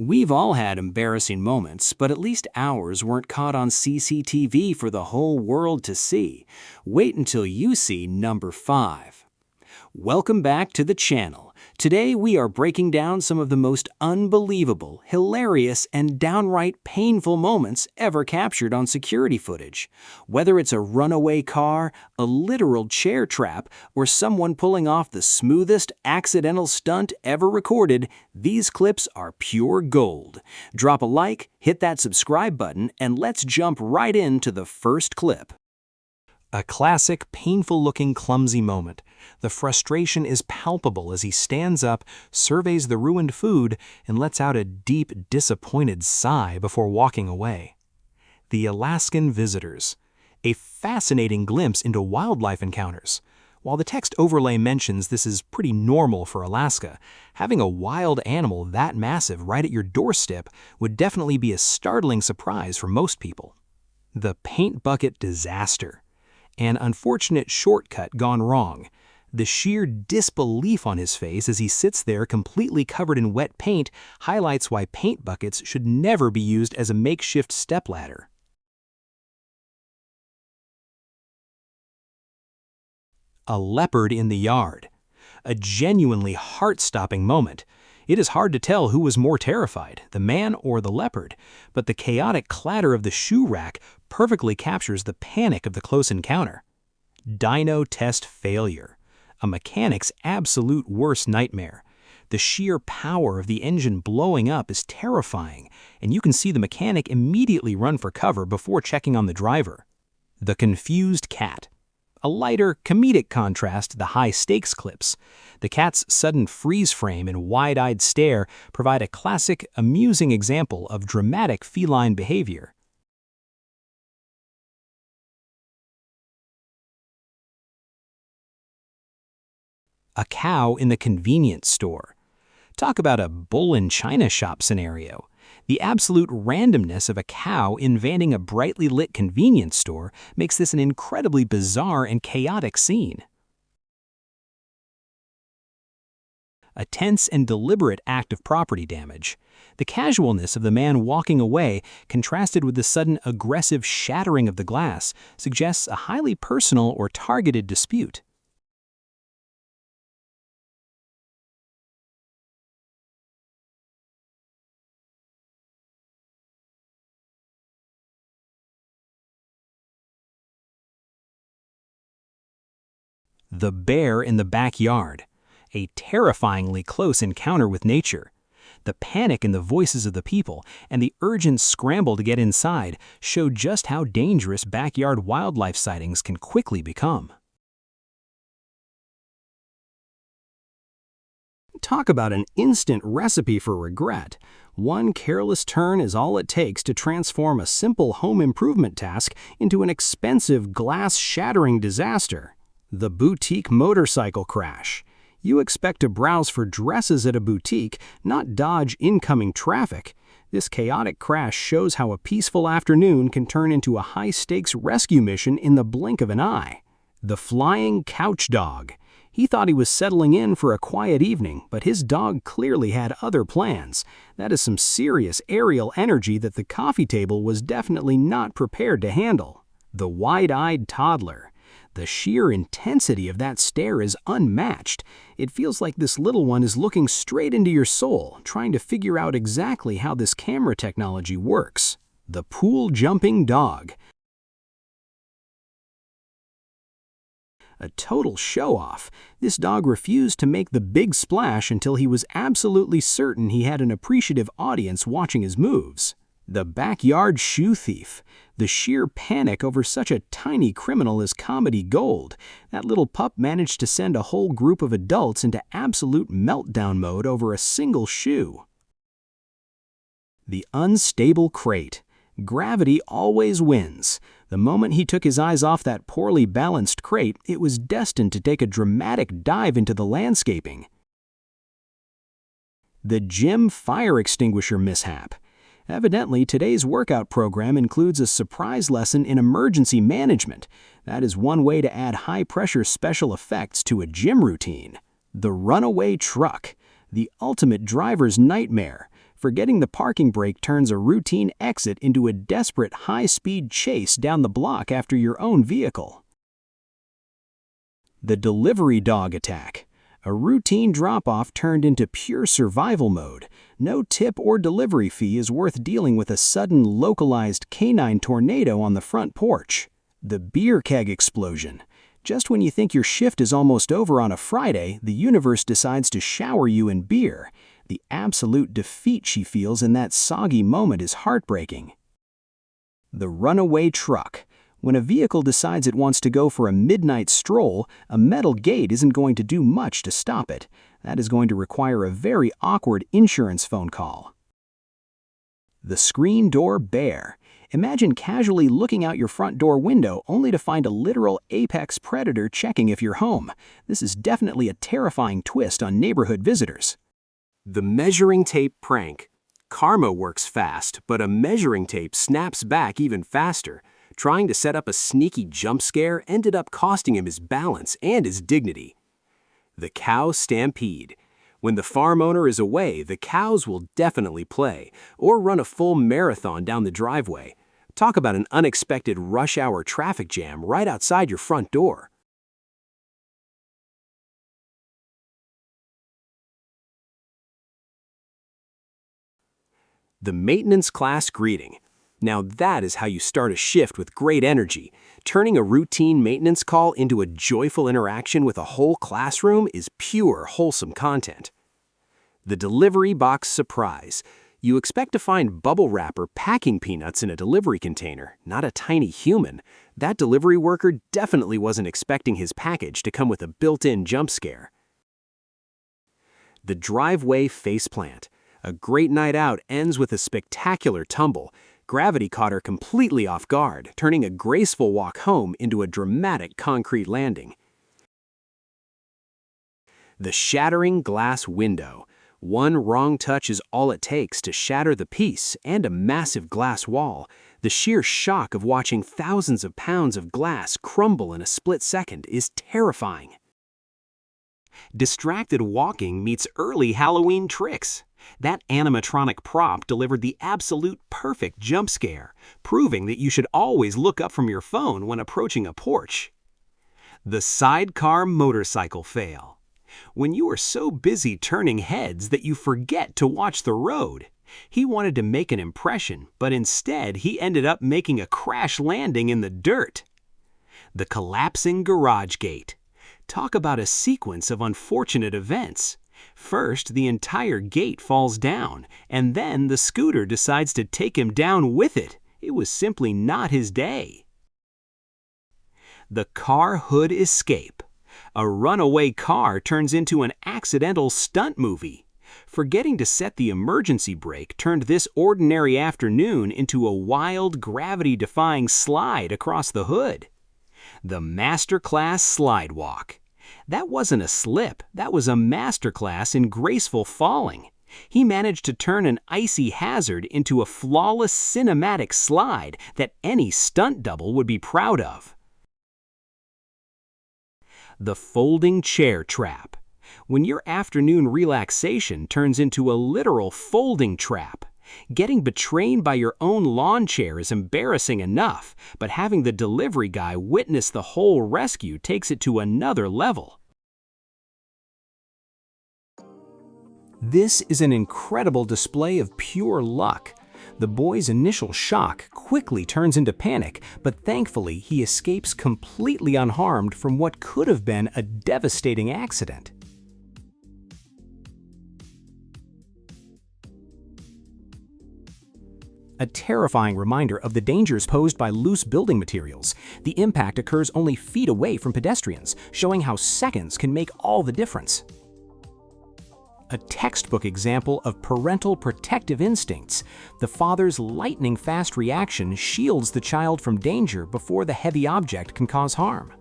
We've all had embarrassing moments, but at least ours weren't caught on CCTV for the whole world to see. Wait until you see number 5. Welcome back to the channel. Today we are breaking down some of the most unbelievable, hilarious, and downright painful moments ever captured on security footage. Whether it's a runaway car, a literal chair trap, or someone pulling off the smoothest accidental stunt ever recorded, these clips are pure gold. Drop a like, hit that subscribe button, and let's jump right into the first clip. A classic, painful-looking, clumsy moment. The frustration is palpable as he stands up, surveys the ruined food, and lets out a deep, disappointed sigh before walking away. The Alaskan Visitors. A fascinating glimpse into wildlife encounters. While the text overlay mentions this is pretty normal for Alaska, having a wild animal that massive right at your doorstep would definitely be a startling surprise for most people. The Paint Bucket Disaster. An unfortunate shortcut gone wrong. The sheer disbelief on his face as he sits there completely covered in wet paint highlights why paint buckets should never be used as a makeshift stepladder. A leopard in the yard. A genuinely heart-stopping moment. It is hard to tell who was more terrified, the man or the leopard, but the chaotic clatter of the shoe rack perfectly captures the panic of the close encounter. Dyno test failure. A mechanic's absolute worst nightmare. The sheer power of the engine blowing up is terrifying, and you can see the mechanic immediately run for cover before checking on the driver. The confused cat. A lighter, comedic contrast to the high-stakes clips. The cat's sudden freeze frame and wide-eyed stare provide a classic, amusing example of dramatic feline behavior. A cow in the convenience store. Talk about a bull in china shop scenario. The absolute randomness of a cow invading a brightly lit convenience store makes this an incredibly bizarre and chaotic scene. A tense and deliberate act of property damage. The casualness of the man walking away, contrasted with the sudden aggressive shattering of the glass, suggests a highly personal or targeted dispute. The bear in the backyard. A terrifyingly close encounter with nature. The panic in the voices of the people and the urgent scramble to get inside show just how dangerous backyard wildlife sightings can quickly become. Talk about an instant recipe for regret. One careless turn is all it takes to transform a simple home improvement task into an expensive glass-shattering disaster. The boutique motorcycle crash. You expect to browse for dresses at a boutique, not dodge incoming traffic. This chaotic crash shows how a peaceful afternoon can turn into a high-stakes rescue mission in the blink of an eye. The flying couch dog. He thought he was settling in for a quiet evening, but his dog clearly had other plans. That is some serious aerial energy that the coffee table was definitely not prepared to handle. The wide-eyed toddler. The sheer intensity of that stare is unmatched. It feels like this little one is looking straight into your soul, trying to figure out exactly how this camera technology works. The pool-jumping dog. A total show-off. This dog refused to make the big splash until he was absolutely certain he had an appreciative audience watching his moves. The backyard shoe thief. The sheer panic over such a tiny criminal is comedy gold. That little pup managed to send a whole group of adults into absolute meltdown mode over a single shoe. The unstable crate. Gravity always wins. The moment he took his eyes off that poorly balanced crate, it was destined to take a dramatic dive into the landscaping. The gym fire extinguisher mishap. Evidently, today's workout program includes a surprise lesson in emergency management. That is one way to add high-pressure special effects to a gym routine. The runaway truck. The ultimate driver's nightmare. Forgetting the parking brake turns a routine exit into a desperate high-speed chase down the block after your own vehicle. The delivery dog attack. A routine drop-off turned into pure survival mode. No tip or delivery fee is worth dealing with a sudden localized canine tornado on the front porch. The beer keg explosion. Just when you think your shift is almost over on a Friday, the universe decides to shower you in beer. The absolute defeat she feels in that soggy moment is heartbreaking. The runaway truck. When a vehicle decides it wants to go for a midnight stroll, a metal gate isn't going to do much to stop it. That is going to require a very awkward insurance phone call. The screen door bear. Imagine casually looking out your front door window only to find a literal apex predator checking if you're home. This is definitely a terrifying twist on neighborhood visitors. The measuring tape prank. Karma works fast, but a measuring tape snaps back even faster. Trying to set up a sneaky jump scare ended up costing him his balance and his dignity. The cow stampede. When the farm owner is away, the cows will definitely play or run a full marathon down the driveway. Talk about an unexpected rush hour traffic jam right outside your front door. The maintenance class greeting. Now that is how you start a shift with great energy. Turning a routine maintenance call into a joyful interaction with a whole classroom is pure, wholesome content. The delivery box surprise. You expect to find bubble wrap or packing peanuts in a delivery container, not a tiny human. That delivery worker definitely wasn't expecting his package to come with a built-in jump scare. The driveway faceplant. A great night out ends with a spectacular tumble. Gravity caught her completely off guard, turning a graceful walk home into a dramatic concrete landing. The shattering glass window. One wrong touch is all it takes to shatter the piece and a massive glass wall. The sheer shock of watching thousands of pounds of glass crumble in a split second is terrifying. Distracted walking meets early Halloween tricks. That animatronic prop delivered the absolute perfect jump scare, proving that you should always look up from your phone when approaching a porch. The sidecar motorcycle fail. When you are so busy turning heads that you forget to watch the road. He wanted to make an impression, but instead he ended up making a crash landing in the dirt. The collapsing garage gate. Talk about a sequence of unfortunate events. First, the entire gate falls down, and then the scooter decides to take him down with it. It was simply not his day. The car hood escape. A runaway car turns into an accidental stunt movie. Forgetting to set the emergency brake turned this ordinary afternoon into a wild, gravity-defying slide across the hood. The masterclass slide walk. That wasn't a slip, that was a masterclass in graceful falling. He managed to turn an icy hazard into a flawless cinematic slide that any stunt double would be proud of. The folding chair trap. When your afternoon relaxation turns into a literal folding trap. Getting betrayed by your own lawn chair is embarrassing enough, but having the delivery guy witness the whole rescue takes it to another level. This is an incredible display of pure luck. The boy's initial shock quickly turns into panic, but thankfully he escapes completely unharmed from what could have been a devastating accident. A terrifying reminder of the dangers posed by loose building materials. The impact occurs only feet away from pedestrians, showing how seconds can make all the difference. A textbook example of parental protective instincts. The father's lightning-fast reaction shields the child from danger before the heavy object can cause harm.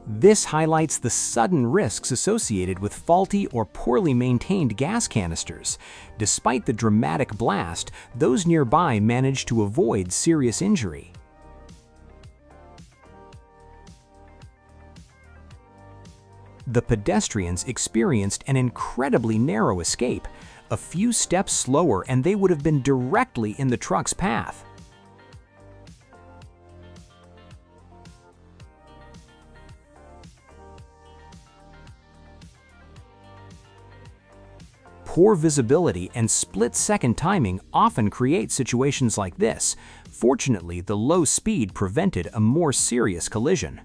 This highlights the sudden risks associated with faulty or poorly maintained gas canisters. Despite the dramatic blast, those nearby managed to avoid serious injury. The pedestrians experienced an incredibly narrow escape. A few steps slower and they would have been directly in the truck's path. Poor visibility and split-second timing often create situations like this. Fortunately, the low speed prevented a more serious collision.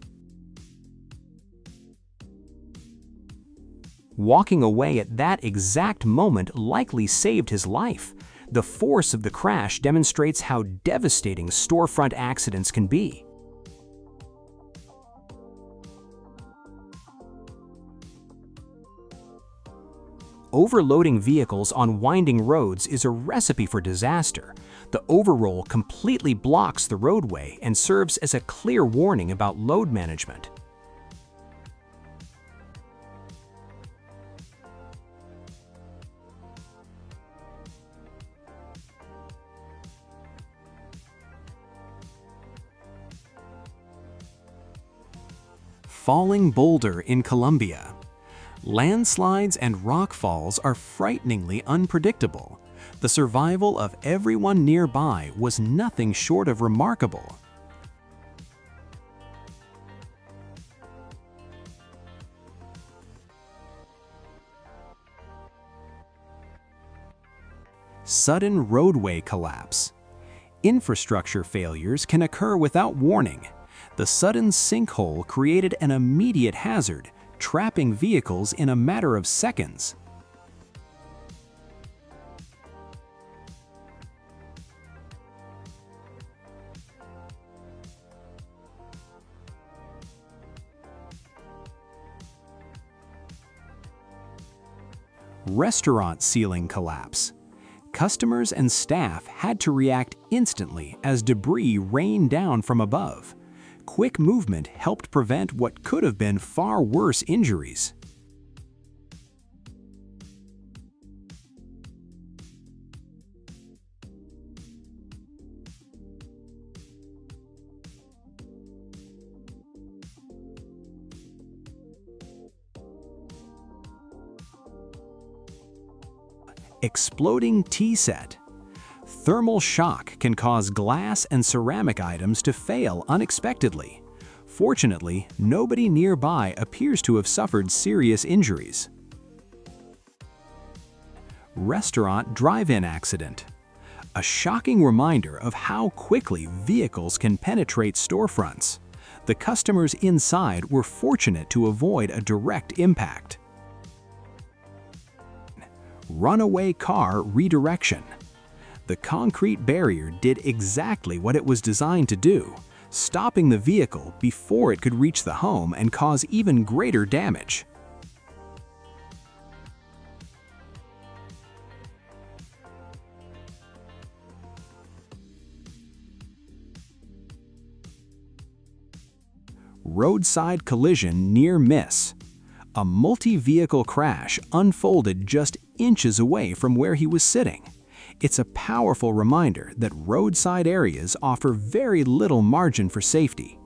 Walking away at that exact moment likely saved his life. The force of the crash demonstrates how devastating storefront accidents can be. Overloading vehicles on winding roads is a recipe for disaster. The overroll completely blocks the roadway and serves as a clear warning about load management. Falling boulder in Colombia. Landslides and rock falls are frighteningly unpredictable. The survival of everyone nearby was nothing short of remarkable. Sudden roadway collapse. Infrastructure failures can occur without warning. The sudden sinkhole created an immediate hazard, trapping vehicles in a matter of seconds. Restaurant ceiling collapse. Customers and staff had to react instantly as debris rained down from above. Quick movement helped prevent what could have been far worse injuries. Exploding tea set. Thermal shock can cause glass and ceramic items to fail unexpectedly. Fortunately, nobody nearby appears to have suffered serious injuries. Restaurant drive-in accident. A shocking reminder of how quickly vehicles can penetrate storefronts. The customers inside were fortunate to avoid a direct impact. Runaway car redirection. The concrete barrier did exactly what it was designed to do, stopping the vehicle before it could reach the home and cause even greater damage. Roadside collision near miss. A multi-vehicle crash unfolded just inches away from where he was sitting. It's a powerful reminder that roadside areas offer very little margin for safety.